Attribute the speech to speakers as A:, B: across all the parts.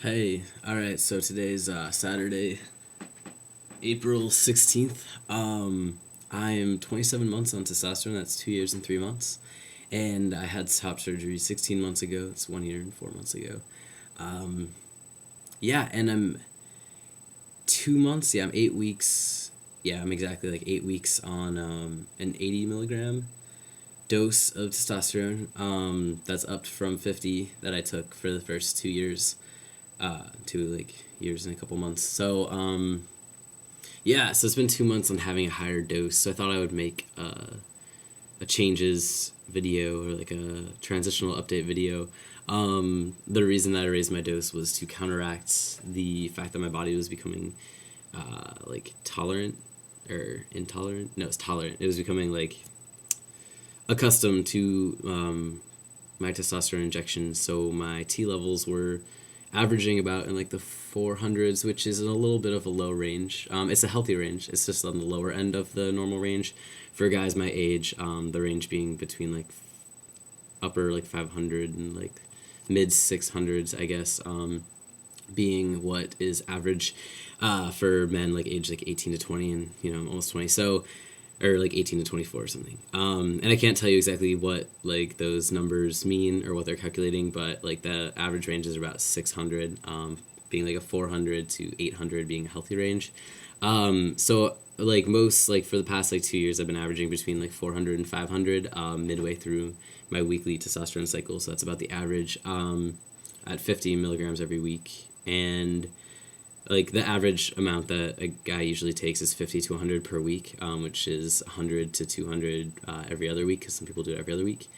A: Hey, alright, so today's Saturday, April 16th. I am 27 months on testosterone, that's 2 years and 3 months. And I had top surgery 16 months ago, it's 1 year and 4 months ago. Um, yeah, and I'm 2 months, I'm 8 weeks, I'm exactly like 8 weeks on an 80 milligram dose of testosterone. That's up from 50 that I took for the first 2 years. 2 years and a couple months. So it's been 2 months on having a higher dose. So I thought I would make a changes video or like a transitional update video. The reason that I raised my dose was to counteract the fact that my body was becoming tolerant or intolerant. No, it's tolerant. It was becoming like accustomed to my testosterone injection. So my T levels were averaging about in like the 400s, which is in a little bit of a low range. It's a healthy range. It's just on the lower end of the normal range for guys my age. The range being between like upper like 500 and like mid 600s, I guess. Being what is average for men like age like 18 to 20 and almost 20. So or like 18 to 24 or something. And I can't tell you exactly what like those numbers mean or what they're calculating, but like the average range is about 600, being like a 400 to 800 being a healthy range. So like most like for the past like 2 years I've been averaging between like 400 and 500 midway through my weekly testosterone cycle. So that's about the average at 50 milligrams every week. And like the average amount that a guy usually takes is 50 to 100 per week, which is 100 to 200 every other week, because some people do it every other week.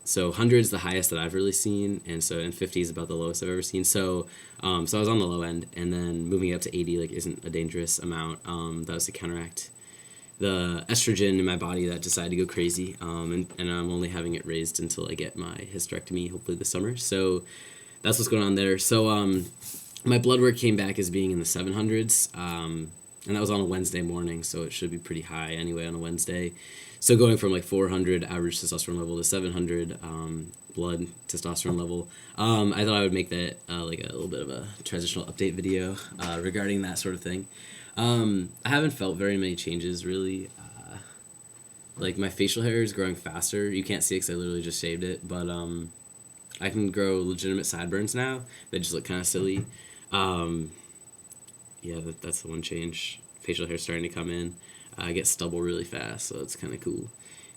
A: So 100 is the highest that I've really seen, and 50 is about the lowest I've ever seen. So I was on the low end, and then moving it up to 80 like isn't a dangerous amount. That was to counteract the estrogen in my body that decided to go crazy, and I'm only having it raised until I get my hysterectomy, hopefully this summer. So that's what's going on there. So my blood work came back as being in the 700s, and that was on a Wednesday morning, so it should be pretty high anyway on a Wednesday. So going from like 400 average testosterone level to 700 blood testosterone level, I thought I would make that like a little bit of a transitional update video regarding that sort of thing. I haven't felt very many changes really. Like my facial hair is growing faster. You can't see it because I literally just shaved it, but I can grow legitimate sideburns now. They just look kind of silly. That's the one change. Facial hair starting to come in. I get stubble really fast, so it's kind of cool.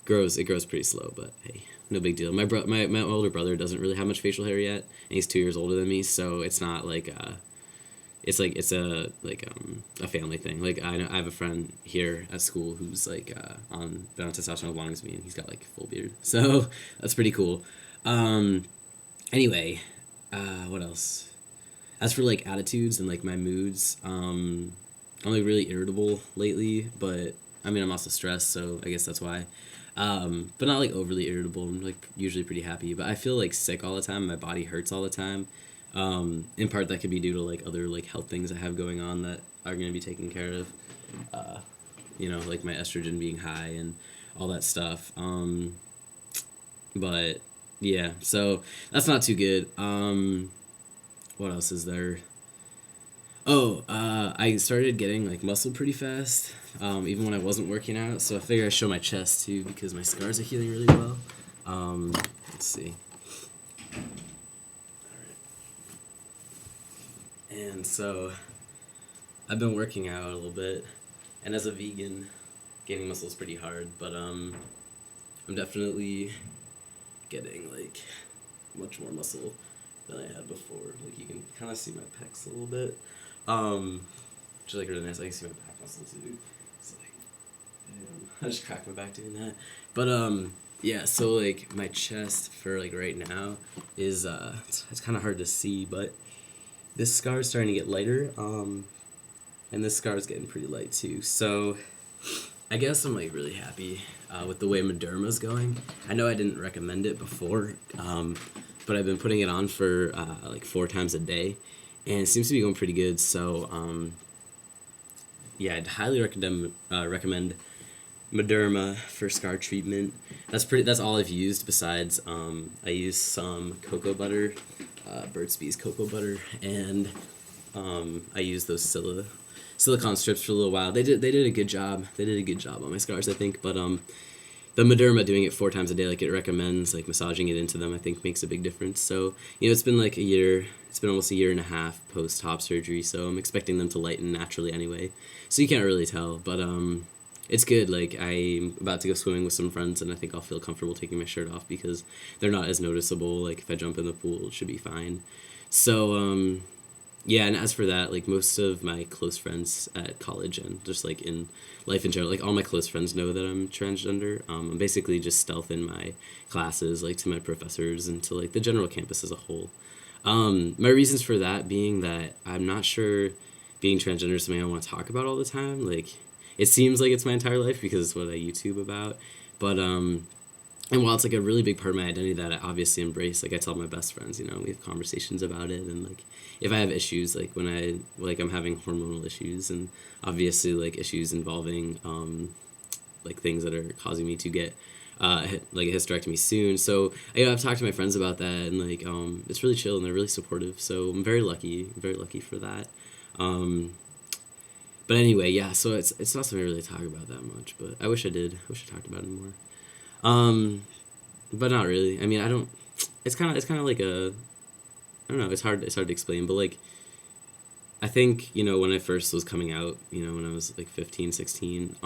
A: It grows pretty slow, but hey, no big deal. My older brother doesn't really have much facial hair yet, and he's 2 years older than me, so it's not like it's a family thing. Like I have a friend here at school who's like been on testosterone as long as me, and he's got like full beard, so that's pretty cool. Anyway, what else? As for like attitudes and like my moods, I'm like really irritable lately, but I mean I'm also stressed, so I guess that's why. But not like overly irritable. I'm like usually pretty happy, but I feel like sick all the time. My body hurts all the time. In part that could be due to like other like health things I have going on that are going to be taken care of. Like my estrogen being high and all that stuff. But yeah, so that's not too good. What else is there? I started getting like muscle pretty fast, even when I wasn't working out. So I figure I show my chest too because my scars are healing really well. Let's see. Alright. And so I've been working out a little bit, and as a vegan, gaining muscle is pretty hard. But I'm definitely getting like much more muscle than I had before. Like you can kind of see my pecs a little bit, which is like really nice. I can see my back muscle too. It's like, damn, I just cracked my back doing that. But so like my chest for like right now is it's kind of hard to see, but this scar is starting to get lighter, and this scar is getting pretty light too. So I guess I'm like really happy with the way Mederma's going. I know I didn't recommend it before, but I've been putting it on for like 4 times a day, and it seems to be going pretty good. So I'd highly recommend Mederma for scar treatment. That's all I've used. Besides, I use some cocoa butter Burt's Bees cocoa butter, and I used those silicone strips for a little while. They did a good job. They did a good job on my scars, I think. But the Mederma, doing it 4 times a day, like it recommends, like massaging it into them, I think makes a big difference. So it's been like a year. It's been almost a year and a half post top surgery, so I'm expecting them to lighten naturally anyway. So you can't really tell, but it's good. Like, I'm about to go swimming with some friends, and I think I'll feel comfortable taking my shirt off because they're not as noticeable. Like, if I jump in the pool, it should be fine. So, yeah, and as for that, like, most of my close friends at college and just, like, in life in general, like, all my close friends know that I'm transgender. I'm basically just stealthing my classes, like, to my professors and to, like, the general campus as a whole. My reasons for that being that I'm not sure being transgender is something I want to talk about all the time. Like, it seems like it's my entire life because it's what I YouTube about. But, and while it's, like, a really big part of my identity that I obviously embrace, like, I tell my best friends, we have conversations about it. And, like, if I have issues, like, I'm having hormonal issues and obviously, like, issues involving, like, things that are causing me to get, like, a hysterectomy soon. So, I've talked to my friends about that, and, like, it's really chill, and they're really supportive. So, I'm very lucky for that. But anyway, yeah, so it's not something I really talk about that much, but I wish I did. I wish I talked about it more. But not really. I mean, I don't, it's kind of like I don't know, it's hard to explain, but, like, I think, when I first was coming out, when I was, like, 15, 16,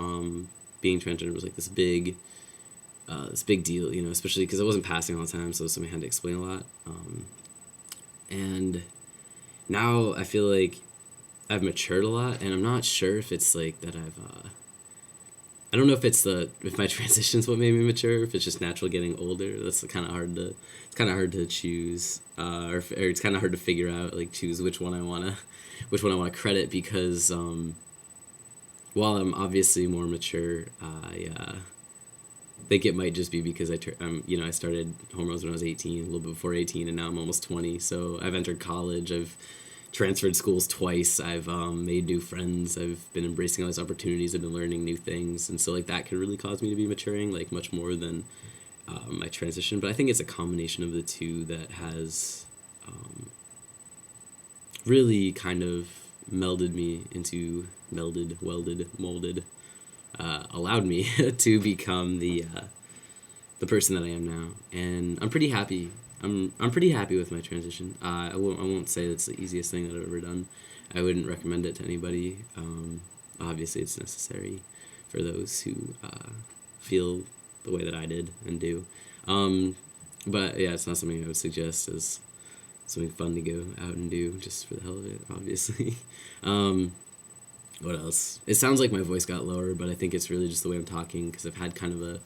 A: being transgender was, like, this big deal, especially because I wasn't passing all the time, so somebody had to explain a lot. And now I feel like I've matured a lot, and I'm not sure if it's, like, that I don't know if my transition's what made me mature, if it's just natural getting older. That's kind of hard to choose, or it's kind of hard to figure out, like, choose which one I want to credit, because while I'm obviously more mature, I think it might just be because I started hormones when I was 18, a little bit before 18, and now I'm almost 20. So I've entered college, I've transferred schools twice, I've made new friends, I've been embracing all these opportunities, I've been learning new things, and so, like, that could really cause me to be maturing, like, much more than my transition. But I think it's a combination of the two that has really kind of molded, allowed me to become the person that I am now, and I'm pretty happy. I'm pretty happy with my transition. I won't say it's the easiest thing that I've ever done. I wouldn't recommend it to anybody. Obviously, it's necessary for those who feel the way that I did and do. But yeah, it's not something I would suggest as something fun to go out and do just for the hell of it, obviously. What else? It sounds like my voice got lower, but I think it's really just the way I'm talking, because I've had kind of a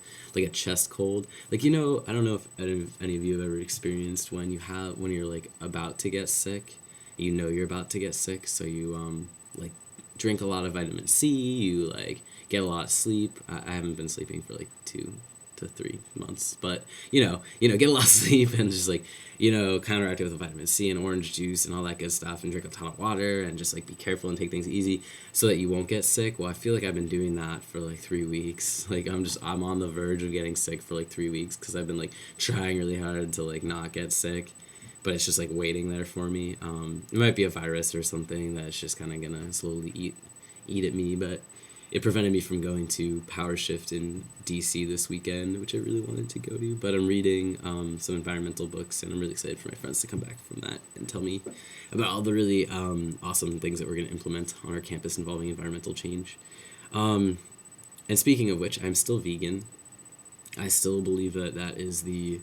A: chest cold. Like, I don't know if any of you have ever experienced when you're, like, about to get sick, you're about to get sick, so you, like, drink a lot of vitamin C, you, like, get a lot of sleep. I haven't been sleeping for, like, 2 to 3 months, but, get a lot of sleep and just, like, counteract it with vitamin C and orange juice and all that good stuff, and drink a ton of water and just, like, be careful and take things easy so that you won't get sick. Well, I feel like I've been doing that for, like, 3 weeks. Like, I'm on the verge of getting sick for, like, 3 weeks because I've been, like, trying really hard to, like, not get sick, but it's just, like, waiting there for me. It might be a virus or something that's just kind of gonna slowly eat at me, but it prevented me from going to Power Shift in DC this weekend, which I really wanted to go to. But I'm reading some environmental books, and I'm really excited for my friends to come back from that and tell me about all the really awesome things that we're going to implement on our campus involving environmental change. And speaking of which, I'm still vegan. I still believe that is the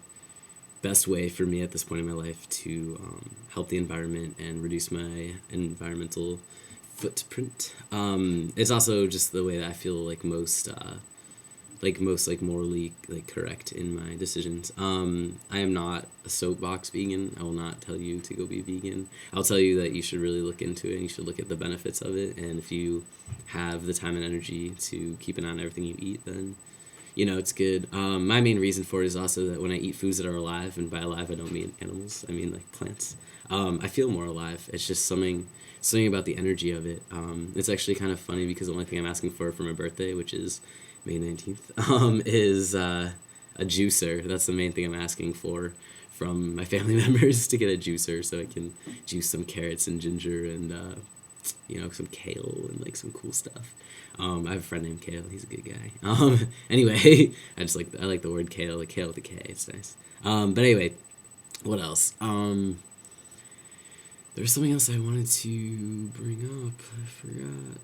A: best way for me at this point in my life to help the environment and reduce my environmental footprint. It's also just the way that I feel like most morally, like, correct in my decisions. I am not a soapbox vegan. I will not tell you to go be vegan. I'll tell you that you should really look into it, and you should look at the benefits of it, and if you have the time and energy to keep an eye on everything you eat, then it's good. My main reason for it is also that when I eat foods that are alive, and by alive I don't mean animals, I mean, like, plants, I feel more alive. It's just something about the energy of it. It's actually kind of funny because the only thing I'm asking for my birthday, which is May 19th, is a juicer. That's the main thing I'm asking for from my family members to get a juicer so I can juice some carrots and ginger and some kale and like some cool stuff. I have a friend named Kale. He's a good guy. Anyway, I like the word kale, like kale with a K. It's nice. But anyway, what else? There was something else I wanted to bring up. I forgot.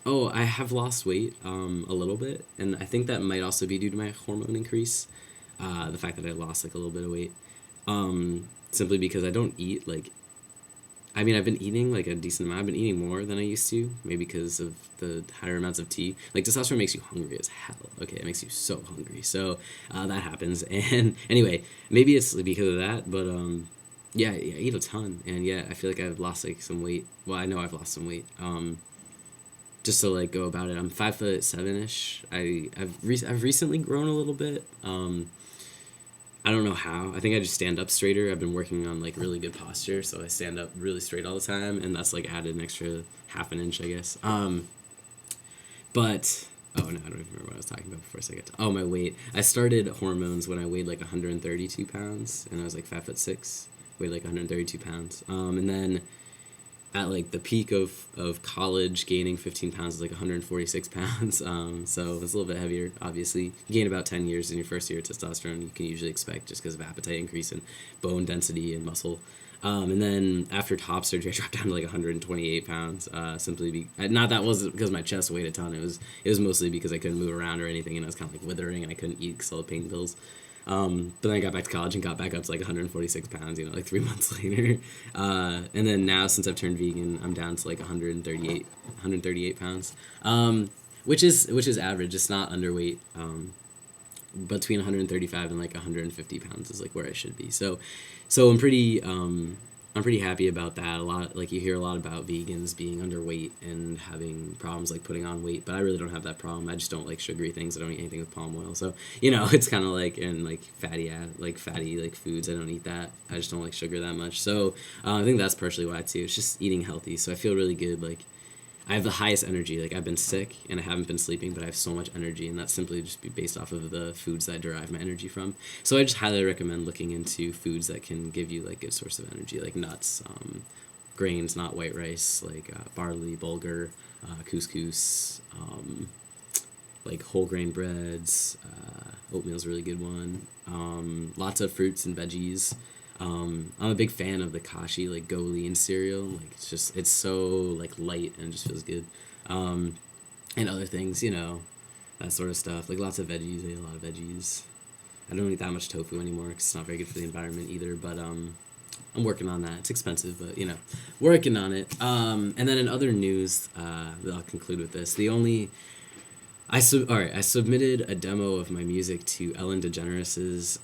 A: Oh, I have lost weight a little bit, and I think that might also be due to my hormone increase. The fact that I lost like a little bit of weight, simply because I don't eat like. I mean, I've been eating like a decent amount. I've been eating more than I used to, maybe because of the higher amounts of tea. Like testosterone makes you hungry as hell. Okay, it makes you so hungry. So that happens. And anyway, maybe it's because of that, but yeah, I eat a ton, and yeah, I feel like I've lost like some weight. Well, I know I've lost some weight. Just to like go about it, I'm 5'7" ish. I've recently grown a little bit. I don't know how. I think I just stand up straighter. I've been working on like really good posture, so I stand up really straight all the time, and that's like added an extra half an inch, I guess. But oh no, I don't even remember what I was talking about before a second. Oh, my weight. I started hormones when I weighed like 132 pounds, and I was like 5'6", weighed like 132 pounds. And then at like the peak of college, gaining 15 pounds is like 146 pounds. So it's a little bit heavier, obviously. You gain about 10 years in your first year of testosterone, you can usually expect just because of appetite increase and bone density and muscle. And then after top surgery, I dropped down to like 128 pounds. Not that wasn't because my chest weighed a ton. It was mostly because I couldn't move around or anything, and I was kind of like withering, and I couldn't eat because all the pain pills. But then I got back to college and got back up to like 146 pounds, like 3 months later. And then now, since I've turned vegan, I'm down to like 138 pounds, which is average. It's not underweight. Between 135 and like 150 pounds is like where I should be. So I'm pretty happy about that. A lot, like you hear a lot about vegans being underweight and having problems like putting on weight, but I really don't have that problem. I just don't like sugary things. I don't eat anything with palm oil. So, it's kind of like, and like fatty like foods. I don't eat that. I just don't like sugar that much. So, I think that's partially why too. It's just eating healthy. So I feel really good. Like I have the highest energy. Like I've been sick and I haven't been sleeping, but I have so much energy, and that's simply just based off of the foods that I derive my energy from. So I just highly recommend looking into foods that can give you like good source of energy, like nuts, grains, not white rice, like barley, bulgur, couscous, like whole grain breads. Oatmeal's a really good one. Lots of fruits and veggies. I'm a big fan of the Kashi, like Go Lean cereal. Like it's so like light and just feels good. And other things, that sort of stuff. Like lots of veggies. I eat a lot of veggies. I don't eat that much tofu anymore because it's not very good for the environment either. But I'm working on that. It's expensive, but working on it. And then in other news, I'll conclude with this. I submitted a demo of my music to Ellen DeGeneres's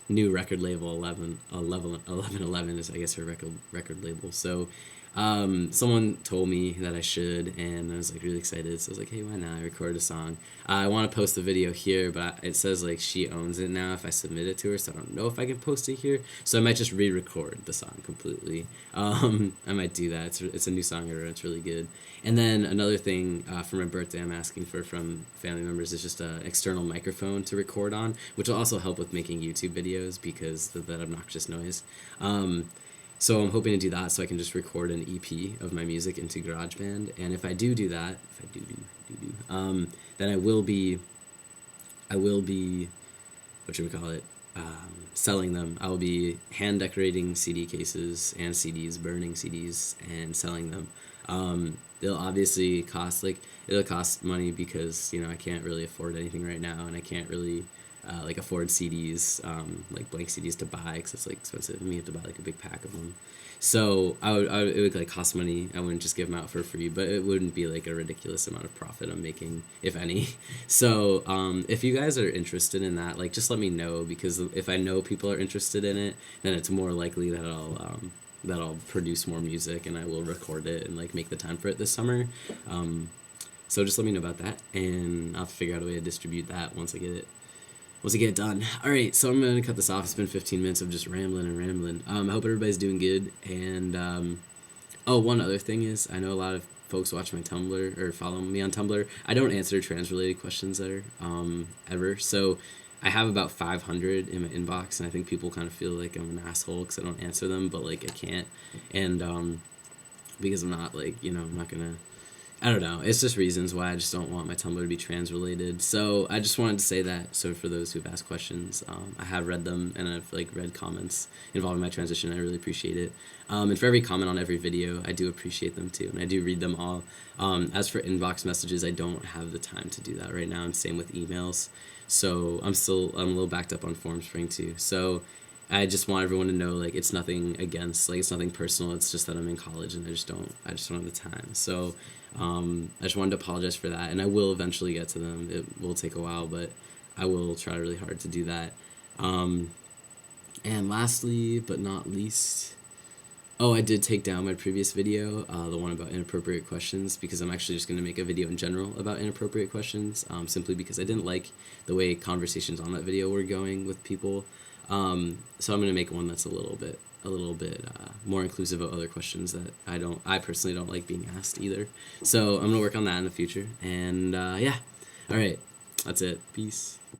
A: new record label, 1111 is I guess her record label. So someone told me that I should, and I was like really excited. So I was like, hey, why not? I recorded a song. I want to post the video here, but it says like she owns it now if I submit it to her, so I don't know if I can post it here. So I might just re-record the song completely. I might do that. It's a new song I wrote. It's really good. And then another thing for my birthday I'm asking for from family members is just an external microphone to record on, which will also help with making YouTube videos because of that obnoxious noise. So I'm hoping to do that so I can just record an EP of my music into GarageBand. And if I do that, then I will be, selling them. I will be hand decorating CD cases and CDs, burning CDs and selling them. They'll obviously it'll cost money because, I can't really afford anything right now, and I can't really afford CDs, like blank CDs to buy because it's like expensive. You have to buy like a big pack of them. So it would like cost money. I wouldn't just give them out for free, but it wouldn't be like a ridiculous amount of profit I'm making, if any. So if you guys are interested in that, like just let me know, because if I know people are interested in it, then it's more likely that I'll produce more music and I will record it and like make the time for it this summer. So just let me know about that, and I'll figure out a way to distribute that once I get it done. All right, so I'm going to cut this off. It's been 15 minutes of just rambling. I hope everybody's doing good. And, one other thing is, I know a lot of folks watch my Tumblr or follow me on Tumblr. I don't answer trans-related questions there, ever. So I have about 500 in my inbox, and I think people kind of feel like I'm an asshole because I don't answer them, but like I can't, and because I'm not like, I'm not gonna. I don't know. It's just reasons why I just don't want my Tumblr to be trans related. So I just wanted to say that. So for those who've asked questions, I have read them, and I've like read comments involving my transition. I really appreciate it. And for every comment on every video, I do appreciate them too, and I do read them all. As for inbox messages, I don't have the time to do that right now, and same with emails. So I'm a little backed up on Formspring too. So I just want everyone to know, like, it's nothing against, like, it's nothing personal. It's just that I'm in college and I just don't have the time. So I just wanted to apologize for that, and I will eventually get to them. It will take a while, but I will try really hard to do that. And lastly, but not least, oh, I did take down my previous video, the one about inappropriate questions, because I'm actually just going to make a video in general about inappropriate questions, simply because I didn't like the way conversations on that video were going with people. So I'm going to make one that's a little bit more inclusive of other questions that I personally don't like being asked either. So I'm going to work on that in the future. And yeah, all right, that's it. Peace.